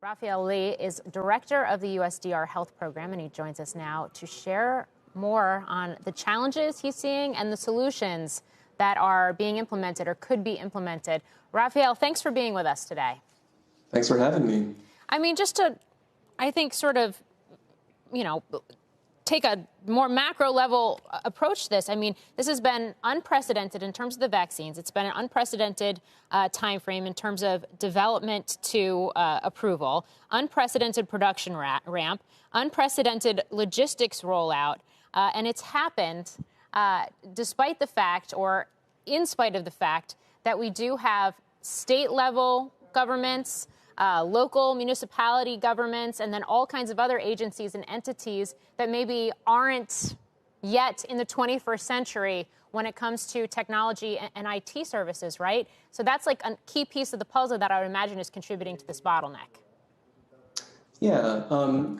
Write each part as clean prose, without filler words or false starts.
Raphael Lee is director of the USDR Health Program, and he joins us now to share more on the challenges he's seeing and the solutions that are being implemented or could be implemented. Raphael, thanks for being with us today. Thanks for having me. I mean, just to, I think, sort of, take a more macro level approach to this. I mean, this has been unprecedented in terms of the vaccines. It's been an unprecedented time frame in terms of development to approval, unprecedented production ramp, unprecedented logistics rollout. And it's happened despite the fact, or in spite of the fact, that we do have state level governments, local municipality governments, and then all kinds of other agencies and entities that maybe aren't yet in the 21st century when it comes to technology and IT services, right? So that's like a key piece of the puzzle that I would imagine is contributing to this bottleneck. Yeah,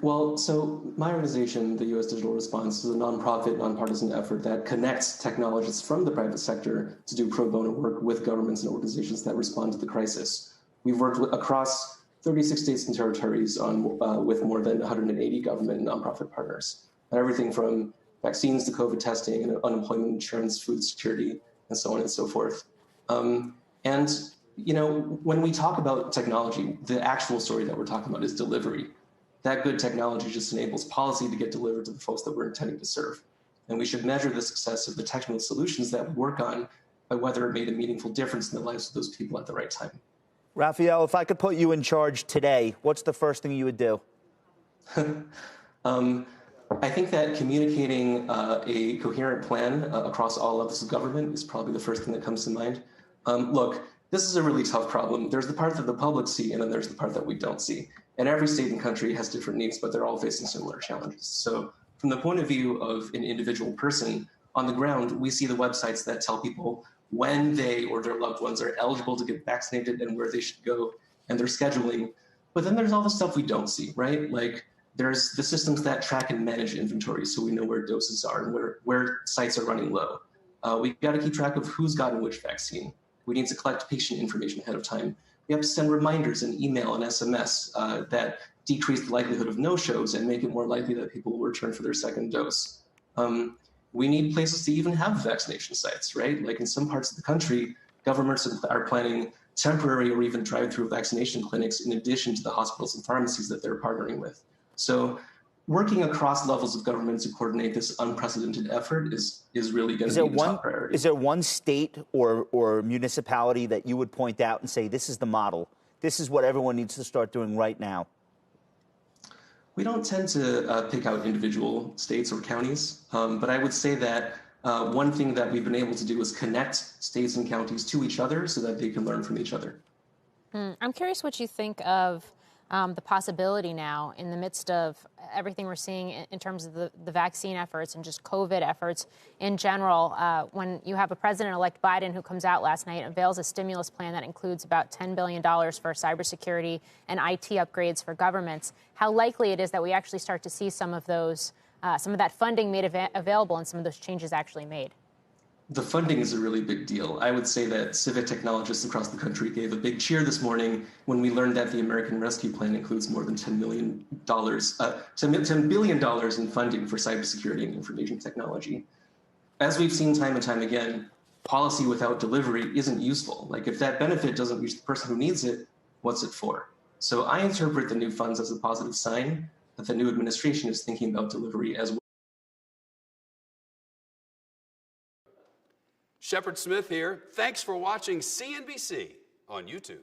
well, so my organization, the U.S. Digital Response, is a nonprofit, nonpartisan effort that connects technologists from the private sector to do pro bono work with governments and organizations that respond to the crisis. We've worked across 36 states and territories with more than 180 government and nonprofit partners, and everything from vaccines to COVID testing and unemployment insurance, food security, and so on and so forth. When we talk about technology, the actual story that we're talking about is delivery. That good technology just enables policy to get delivered to the folks that we're intending to serve. And we should measure the success of the technical solutions that we work on by whether it made a meaningful difference in the lives of those people at the right time. Raphael, if I could put you in charge today, what's the first thing you would do? I think that communicating a coherent plan across all levels of government is probably the first thing that comes to mind. Look, this is a really tough problem. There's the part that the public see, and then there's the part that we don't see. And every state and country has different needs, but they're all facing similar challenges. So from the point of view of an individual person, on the ground, we see the websites that tell people when they or their loved ones are eligible to get vaccinated and where they should go, and their scheduling. But then there's all the stuff we don't see, right? Like there's the systems that track and manage inventory so we know where doses are and where sites are running low. We've got to keep track of who's gotten which vaccine. We need to collect patient information ahead of time. We have to send reminders in email and SMS that decrease the likelihood of no-shows and make it more likely that people will return for their second dose. We need places to even have vaccination sites, right? Like in some parts of the country, governments are planning temporary or even drive-through vaccination clinics in addition to the hospitals and pharmacies that they're partnering with. So working across levels of government to coordinate this unprecedented effort is really going to be the top priority. Is there one state or municipality that you would point out and say, this is the model? This is what everyone needs to start doing right now? We don't tend to pick out individual states or counties, but I would say that one thing that we've been able to do is connect states and counties to each other so that they can learn from each other. I'm curious what you think of the possibility now in the midst of everything we're seeing in terms of the vaccine efforts and just COVID efforts in general, when you have a president-elect Biden who comes out last night and unveils a stimulus plan that includes about $10 billion for cybersecurity and IT upgrades for governments, how likely it is that we actually start to see some of that funding made available and some of those changes actually made? The funding is a really big deal. I would say that civic technologists across the country gave a big cheer this morning when we learned that the American Rescue Plan includes more than $10 billion in funding for cybersecurity and information technology. As we've seen time and time again, policy without delivery isn't useful. Like if that benefit doesn't reach the person who needs it, what's it for? So I interpret the new funds as a positive sign that the new administration is thinking about delivery as well. Shepard Smith here. Thanks for watching CNBC on YouTube.